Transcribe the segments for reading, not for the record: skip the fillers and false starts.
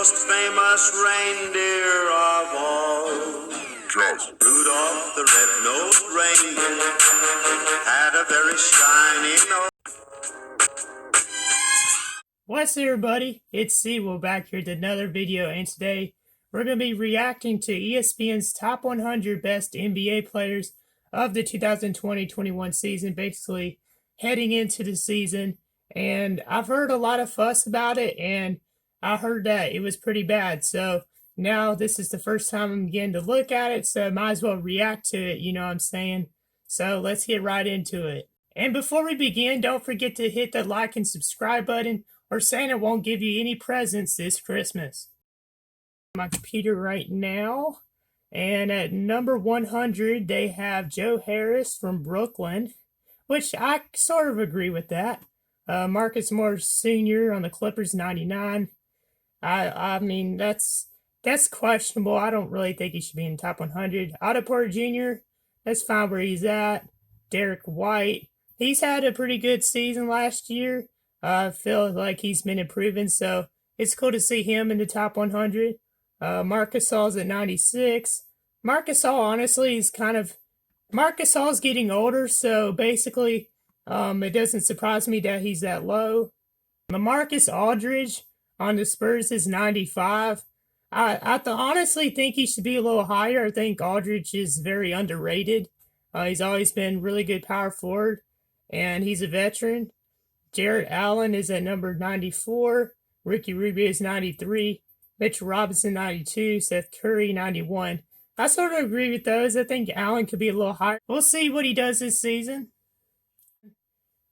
most famous reindeer of all. Rudolph the red-nosed reindeer had a very shiny nose. What's up, everybody? It's Sewell back here with another video, and today we're going to be reacting to ESPN's top 100 best NBA players of the 2020-21 season, basically heading into the season. And I've heard a lot of fuss about it, and I heard that it was pretty bad. So now this is the first time I'm getting to look at it, so I might as well react to it, you know what I'm saying? So let's get right into it. And before we begin, don't forget to hit the like and subscribe button, or Santa won't give you any presents this Christmas. My computer right now, and at number 100 they have Joe Harris from Brooklyn, which I sort of agree with that. Marcus Morris Sr. on the Clippers, 99. I mean, that's questionable. I don't really think he should be in the top 100. Otto Porter Jr., that's fine where he's at. Derek White, he's had a pretty good season last year. I feel like he's been improving, so it's cool to see him in the top 100. Marc Gasol's at 96. Marc Gasol, honestly, is Marc Gasol's getting older, so basically, it doesn't surprise me that he's that low. LaMarcus Aldridge on the Spurs is 95. I honestly think he should be a little higher. I think Aldridge is very underrated. He's always been really good power forward, and he's a veteran. Jarrett Allen is at number 94. Ricky Rubio is 93. Mitchell Robinson, 92. Seth Curry, 91. I sort of agree with those. I think Allen could be a little higher. We'll see what he does this season.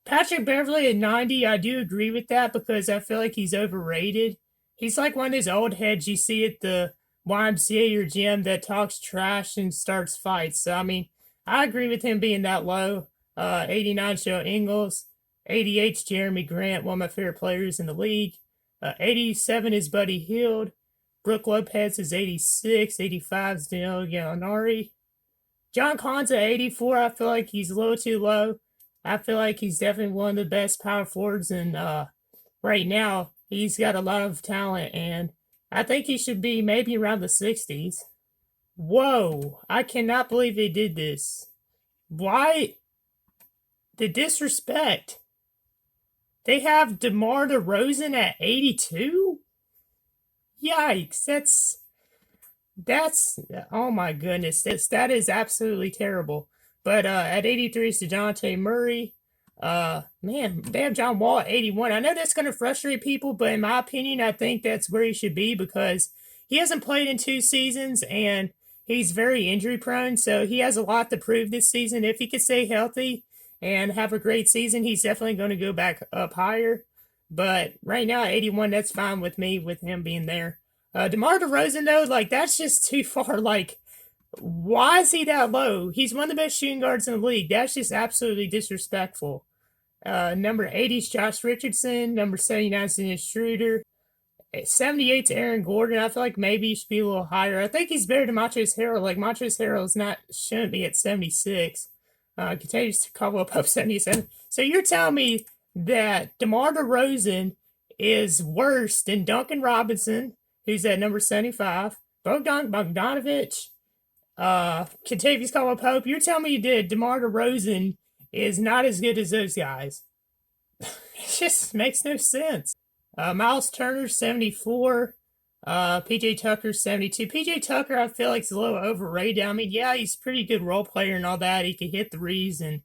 Patrick Beverley at 90, I do agree with that because I feel like he's overrated. He's like one of those old heads you see at the YMCA or gym that talks trash and starts fights. So, I mean, I agree with him being that low. 89, Joe Ingles. 88's Jeremy Grant, one of my favorite players in the league. 87 is Buddy Hield. Brooke Lopez is 86. 85 is Danilo Gallinari. John Collins at 84. I feel like he's a little too low. I feel like he's definitely one of the best power forwards, and right now he's got a lot of talent, and I think he should be maybe around the 60s. Whoa, I cannot believe they did this. Why? The disrespect. They have DeMar DeRozan at 82? Yikes, that's oh my goodness, that is absolutely terrible. But at 83 is DeJounte Murray. Man, they have John Wall at 81. I know that's going to frustrate people, but in my opinion, I think that's where he should be because he hasn't played in 2 seasons, and he's very injury prone, so he has a lot to prove this season. If he could stay healthy and have a great season, he's definitely going to go back up higher. But right now, at 81, that's fine with me, with him being there. DeMar DeRozan, though, like, that's just too far. Like, why is he that low? He's one of the best shooting guards in the league. That's just absolutely disrespectful. Number 80 is Josh Richardson. Number 79 is Dennis Schroeder. 78 to Aaron Gordon. I feel like maybe he should be a little higher. I think he's better than Montrezl Harrell. Like, Montrezl Harrell shouldn't be at 76. Continues to Caldwell Pope 77. So you're telling me that DeMar DeRozan is worse than Duncan Robinson, who's at number 75, Bogdan Bogdanovic, Kentavious Caldwell Pope. You're telling me that DeMar DeRozan is not as good as those guys? It just makes no sense. Miles Turner, 74. PJ Tucker, 72. PJ Tucker, I feel like is a little overrated. I mean, yeah, he's a pretty good role player and all that. He can hit threes, and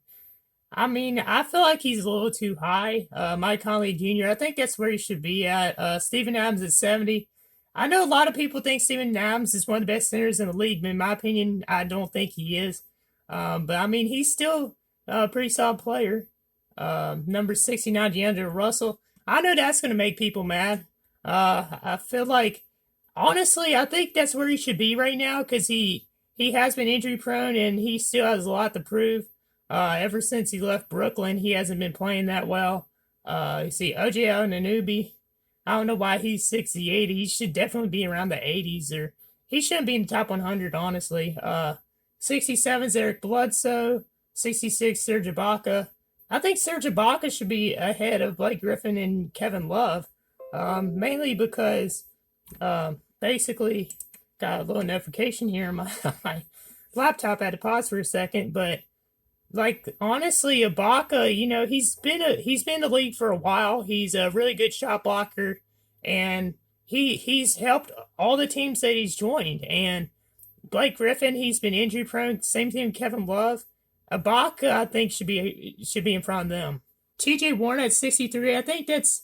I mean, I feel like he's a little too high. Mike Conley Jr., I think that's where he should be at. Steven Adams at 70. I know a lot of people think Steven Adams is one of the best centers in the league, but in my opinion, I don't think he is. But I mean, he's still a pretty solid player. Number 69, DeAndre Russell. I know that's going to make people mad. I feel like, honestly, I think that's where he should be right now because he has been injury prone and he still has a lot to prove. Ever since he left Brooklyn, he hasn't been playing that well. You see OJ Anunoby. I don't know why he's 68. He should definitely be around the 80s, or he shouldn't be in the top 100, honestly. 67 is Eric Bledsoe. 66, Serge Ibaka. I think Serge Ibaka should be ahead of Blake Griffin and Kevin Love, mainly because Basically, got a little notification here on my, my laptop. I had to pause for a second, but like honestly, Ibaka, he's been in the league for a while. He's a really good shot blocker, and he's helped all the teams that he's joined. And Blake Griffin, he's been injury prone. Same thing with Kevin Love. Ibaka, I think should be in front of them. TJ Warren at 63. I think it's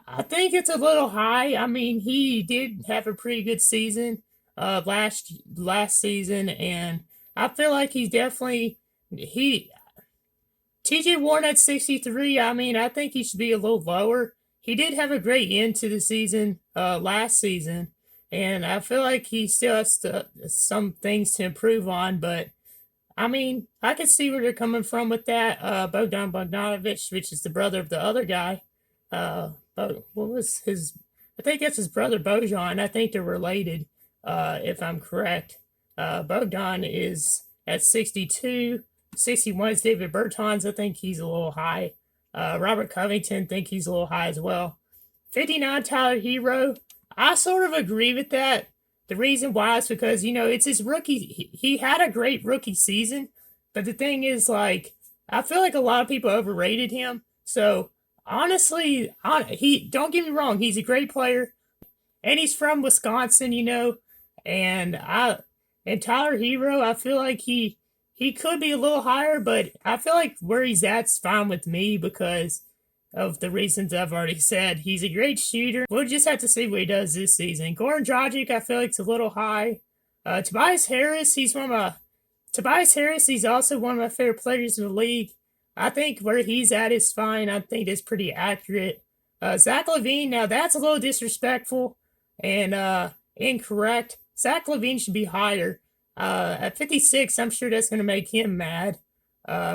a little high. I mean, he did have a pretty good season last season, and I feel like he's definitely TJ Warren at 63. I mean, I think he should be a little lower. He did have a great end to the season last season, and I feel like he still has some things to improve on, but I mean, I can see where they're coming from with that. Bogdan Bogdanovic, which is the brother of the other guy. What was his? I think that's his brother Bojan. I think they're related, if I'm correct. Bogdan is at 62. 61 is David Bertans. I think he's a little high. Robert Covington, think he's a little high as well. 59, Tyler Hero. I sort of agree with that. The reason why is because, it's his rookie. He had a great rookie season, but the thing is, like, I feel like a lot of people overrated him. So, honestly, don't get me wrong, he's a great player, and he's from Wisconsin, and Tyler Hero, I feel like he could be a little higher, but I feel like where he's at's fine with me because of the reasons I've already said. He's a great shooter. We'll just have to see what he does this season. Goran Dragic, I feel like it's a little high. Tobias Harris, he's also one of my favorite players in the league. I think where he's at is fine. I think it's pretty accurate. Zach LaVine, now that's a little disrespectful and incorrect. Zach LaVine should be higher. At 56, I'm sure that's going to make him mad.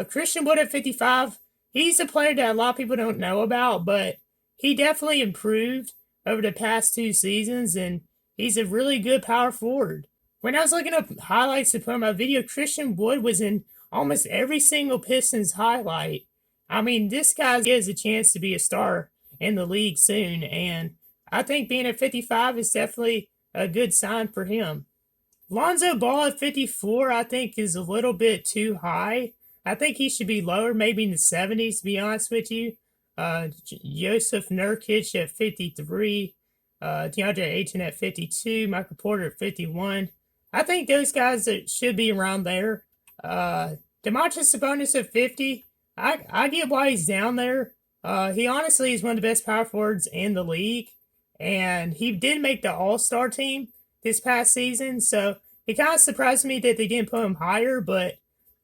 Christian Wood at 55, he's a player that a lot of people don't know about, but he definitely improved over the past 2 seasons, and he's a really good power forward. When I was looking up highlights to put on my video, Christian Wood was in almost every single Pistons highlight. I mean, this guy has a chance to be a star in the league soon, and I think being at 55 is definitely a good sign for him. Lonzo Ball at 54, I think, is a little bit too high. I think he should be lower, maybe in the 70s, to be honest with you. Joseph Nurkic at 53. DeAndre Ayton at 52. Michael Porter at 51. I think those guys should be around there. Domantas Sabonis at 50. I get why he's down there. He honestly is one of the best power forwards in the league. And he did make the All-Star team this past season, so it kind of surprised me that they didn't put him higher, but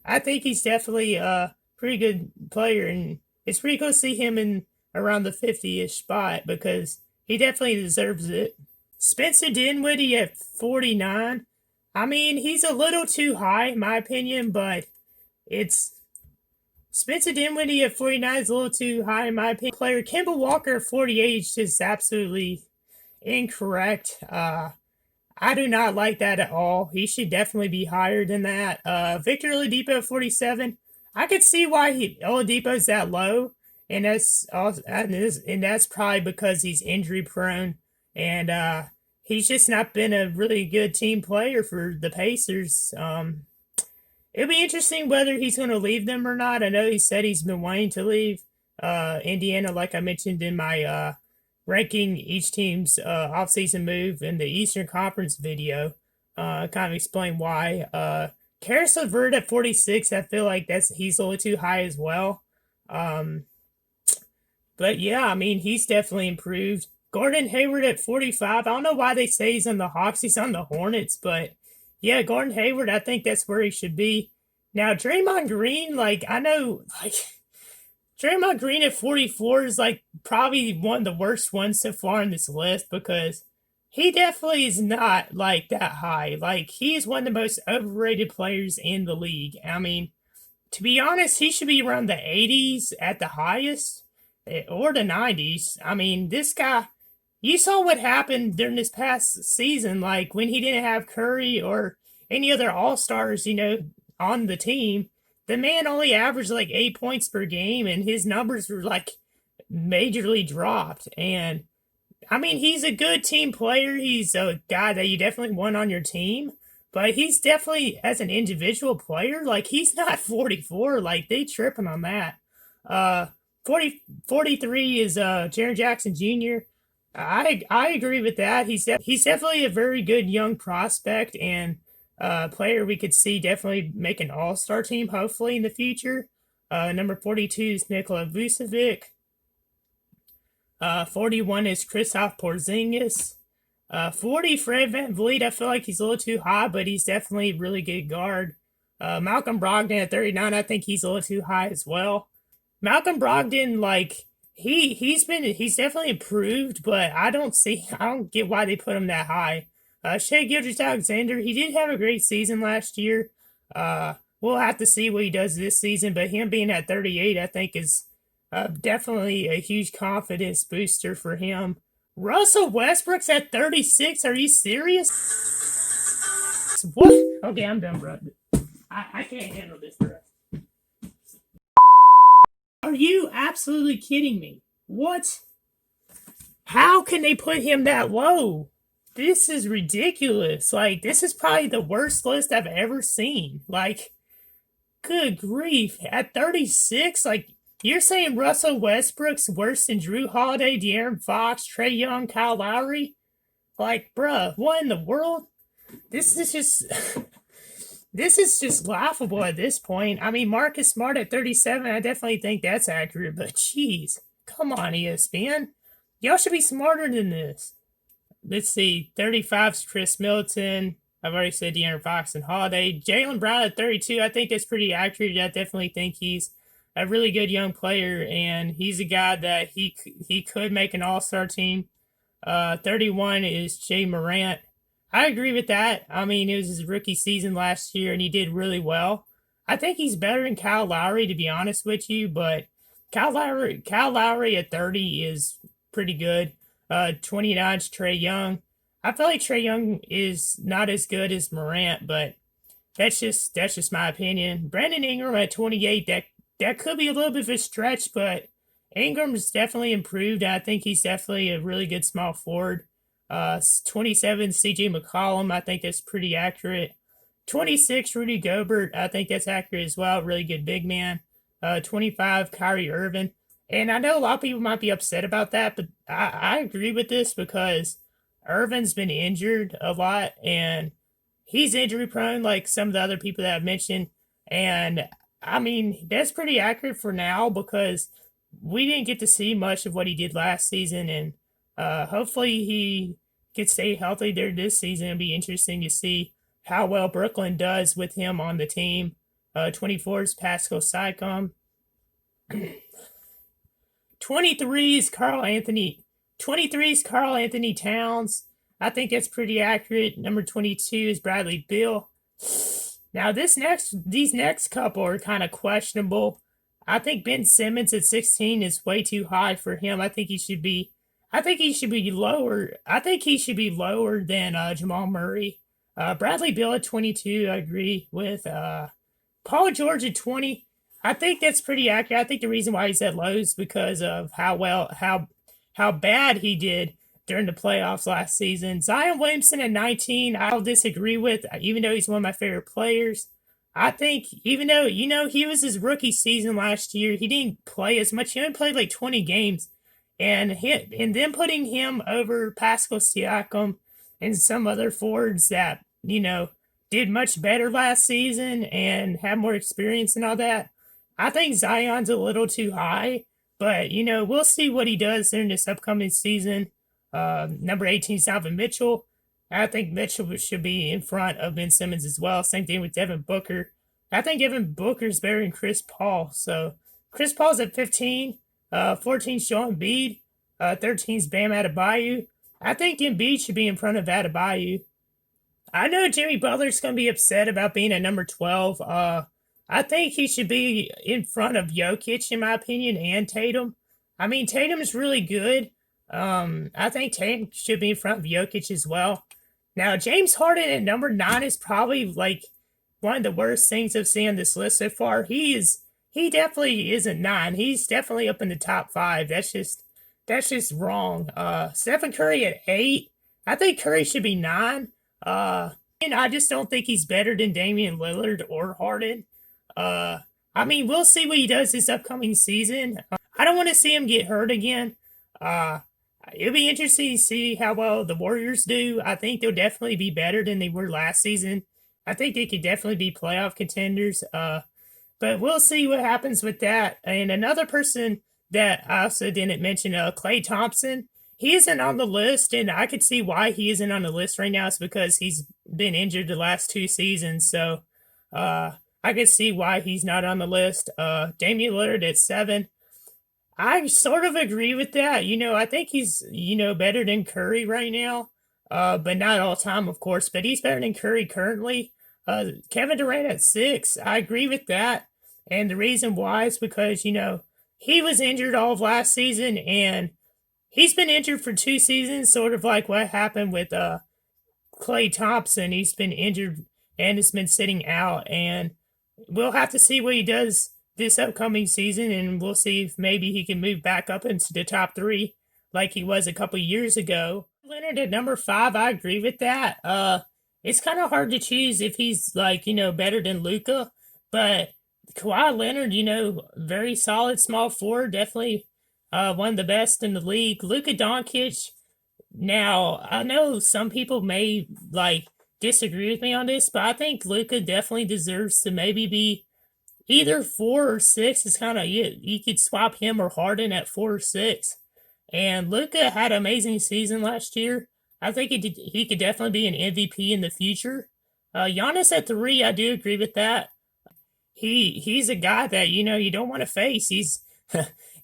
I think he's definitely a pretty good player, and it's pretty cool to see him in around the 50-ish spot because he definitely deserves it. Spencer Dinwiddie at 49. I mean, he's a little too high, in my opinion, but Spencer Dinwiddie at 49 is a little too high, in my opinion. Player Kemba Walker at 48 is just absolutely incorrect. I do not like that at all. He should definitely be higher than that. Victor Oladipo at 47. I could see why Oladipo's that low, and that's probably because he's injury prone, and he's just not been a really good team player for the Pacers. It'll be interesting whether he's going to leave them or not. I know he said he's been wanting to leave Indiana, like I mentioned in my ranking each team's offseason move in the Eastern Conference video. Kind of explain why. Karis LeVert at 46, I feel like he's a little too high as well. But yeah, I mean, he's definitely improved. Gordon Hayward at 45. I don't know why they say he's on the Hawks. He's on the Hornets, but yeah, Gordon Hayward, I think that's where he should be. Now, Draymond Green, Draymond Green at 44 is probably one of the worst ones so far on this list because he definitely is not that high. He's one of the most overrated players in the league. I mean, to be honest, he should be around the 80s at the highest or the 90s. I mean, this guy, you saw what happened during this past season, when he didn't have Curry or any other All-Stars, on the team. The man only averaged 8 points per game, and his numbers were majorly dropped. And I mean, he's a good team player. He's a guy that you definitely want on your team. But he's definitely, as an individual player, like, he's not 44. Like, they tripping on that. Uh, 43 is Jaron Jackson Jr. I agree with that. He's definitely a very good young prospect and player we could see definitely make an all-star team, hopefully, in the future. Number 42 is Nikola Vucevic. 41 is Kristaps Porzingis. 40, Fred VanVleet. I feel like he's a little too high, but he's definitely a really good guard. Malcolm Brogdon at 39, I think he's a little too high as well. Malcolm Brogdon, like, he's definitely improved, but I don't get why they put him that high. Shai Gilgeous-Alexander, he did have a great season last year. We'll have to see what he does this season, but him being at 38, I think is definitely a huge confidence booster for him. Russell Westbrook's at 36. Are you serious? What? Okay, I'm done, bro. I can't handle this, bro. Are you absolutely kidding me? What? How can they put him that low? This is ridiculous. Like, this is probably the worst list I've ever seen. Like, good grief. At 36, like, you're saying Russell Westbrook's worse than Drew Holiday, De'Aaron Fox, Trae Young, Kyle Lowry? Like, bruh, what in the world? This is just laughable at this point. I mean, Marcus Smart at 37, I definitely think that's accurate, but jeez, come on, ESPN. Y'all should be smarter than this. Let's see, 35's Chris Middleton. I've already said De'Aaron Fox and Holiday. Jaylen Brown at 32, I think that's pretty accurate. I definitely think he's a really good young player, and he's a guy that he could make an all-star team. 31 is Jay Morant. I agree with that. I mean, it was his rookie season last year, and he did really well. I think he's better than Kyle Lowry, to be honest with you, but Kyle Lowry at 30 is pretty good. 29 is Trae Young. I feel like Trae Young is not as good as Morant, but that's just my opinion. Brandon Ingram at 28, that could be a little bit of a stretch, but Ingram's definitely improved. I think he's definitely a really good small forward. 27, CJ McCollum, I think that's pretty accurate. 26, Rudy Gobert, I think that's accurate as well. Really good big man. 25, Kyrie Irving. And I know a lot of people might be upset about that, but I agree with this because Irvin's been injured a lot, and he's injury prone like some of the other people that I've mentioned. And I mean, that's pretty accurate for now because we didn't get to see much of what he did last season, and hopefully he can stay healthy there this season. It'll be interesting to see how well Brooklyn does with him on the team. 24 is Pascal Siakam. 23 is Karl Anthony Towns. I think that's pretty accurate. Number 22 is Bradley Beal. Now these next couple are kind of questionable. I think Ben Simmons at 16 is way too high for him. I think he should be lower. I think he should be lower than Jamal Murray. Bradley Beal at 22, I agree with. Paul George at 20. I think that's pretty accurate. I think the reason why he's at low is because of how bad he did during the playoffs last season. Zion Williamson at 19, I'll disagree with, even though he's one of my favorite players. I think even though, he was his rookie season last year, he didn't play as much. He only played like 20 games. And then putting him over Pascal Siakam and some other forwards that, did much better last season and have more experience and all that. I think Zion's a little too high, but, we'll see what he does during this upcoming season. Number 18 is Donovan Mitchell. I think Mitchell should be in front of Ben Simmons as well. Same thing with Devin Booker. I think Devin Booker's better than Chris Paul. So Chris Paul's at 15. 14 is Joel Embiid. 13 is Bam Adebayo. I think Embiid should be in front of Adebayo. I know Jimmy Butler's going to be upset about being at number 12. I think he should be in front of Jokic, in my opinion, and Tatum. I mean, Tatum's really good. I think Tatum should be in front of Jokic as well. Now, James Harden at number 9 is probably like one of the worst things I've seen on this list so far. He definitely isn't 9. He's definitely up in the top 5. That's just That's just wrong. Stephen Curry at 8. I think Curry should be 9. And I just don't think he's better than Damian Lillard or Harden. I mean, we'll see what he does this upcoming season. I don't want to see him get hurt again. It'll be interesting to see how well the Warriors do. I think they'll definitely be better than they were last season. I think they could definitely be playoff contenders. But we'll see what happens with that. And another person that I also didn't mention, Klay Thompson. He isn't on the list, and I could see why he isn't on the list right now. It's because he's been injured the last 2 seasons. So I could see why he's not on the list. Damian Lillard at 7. I sort of agree with that. I think he's, better than Curry right now. But not all time, of course. But he's better than Curry currently. Kevin Durant at 6. I agree with that. And the reason why is because, he was injured all of last season, and he's been injured for 2 seasons, sort of like what happened with Klay Thompson. He's been injured and has been sitting out, and we'll have to see what he does this upcoming season, and we'll see if maybe he can move back up into the top 3 like he was a couple years ago. Leonard at number 5, I agree with that. It's kind of hard to choose if he's better than Luka, but Kawhi Leonard, very solid small forward, definitely one of the best in the league. Luka Doncic. Now, I know some people may disagree with me on this, but I think Luka definitely deserves to maybe be either 4 or 6. It's kind of you could swap him or Harden at 4 or 6. And Luka had an amazing season last year. I think he could definitely be an MVP in the future. Giannis at 3, I do agree with that. He's a guy that you don't want to face. He's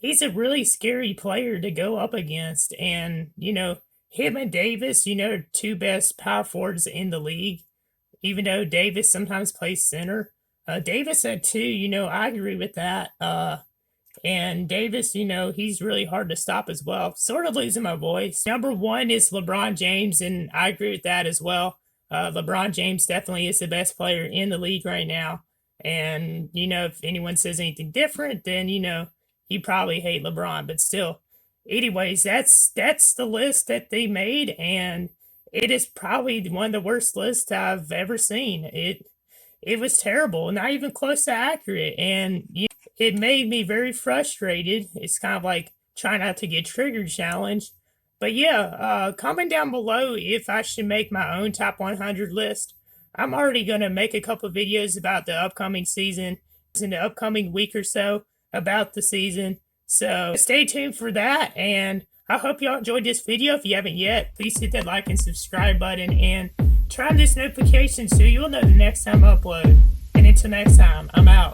he's a really scary player to go up against, and him and Davis, 2 best power forwards in the league. Even though Davis sometimes plays center, Davis at 2, I agree with that. And Davis, he's really hard to stop as well. Sort of losing my voice. Number 1 is LeBron James, and I agree with that as well. LeBron James definitely is the best player in the league right now. And, if anyone says anything different, then, you probably hate LeBron. But still, anyways, that's the list that they made, and it is probably one of the worst lists I've ever seen. It was terrible, not even close to accurate, and it made me very frustrated. It's kind of like trying not to get triggered challenge. But yeah, comment down below if I should make my own top 100 list. I'm already going to make a couple of videos about the upcoming season in the upcoming week or so about the season. So stay tuned for that, and I hope y'all enjoyed this video. If you haven't yet, please hit that like and subscribe button, and turn on this notification so you'll know the next time I upload. And until next time, I'm out.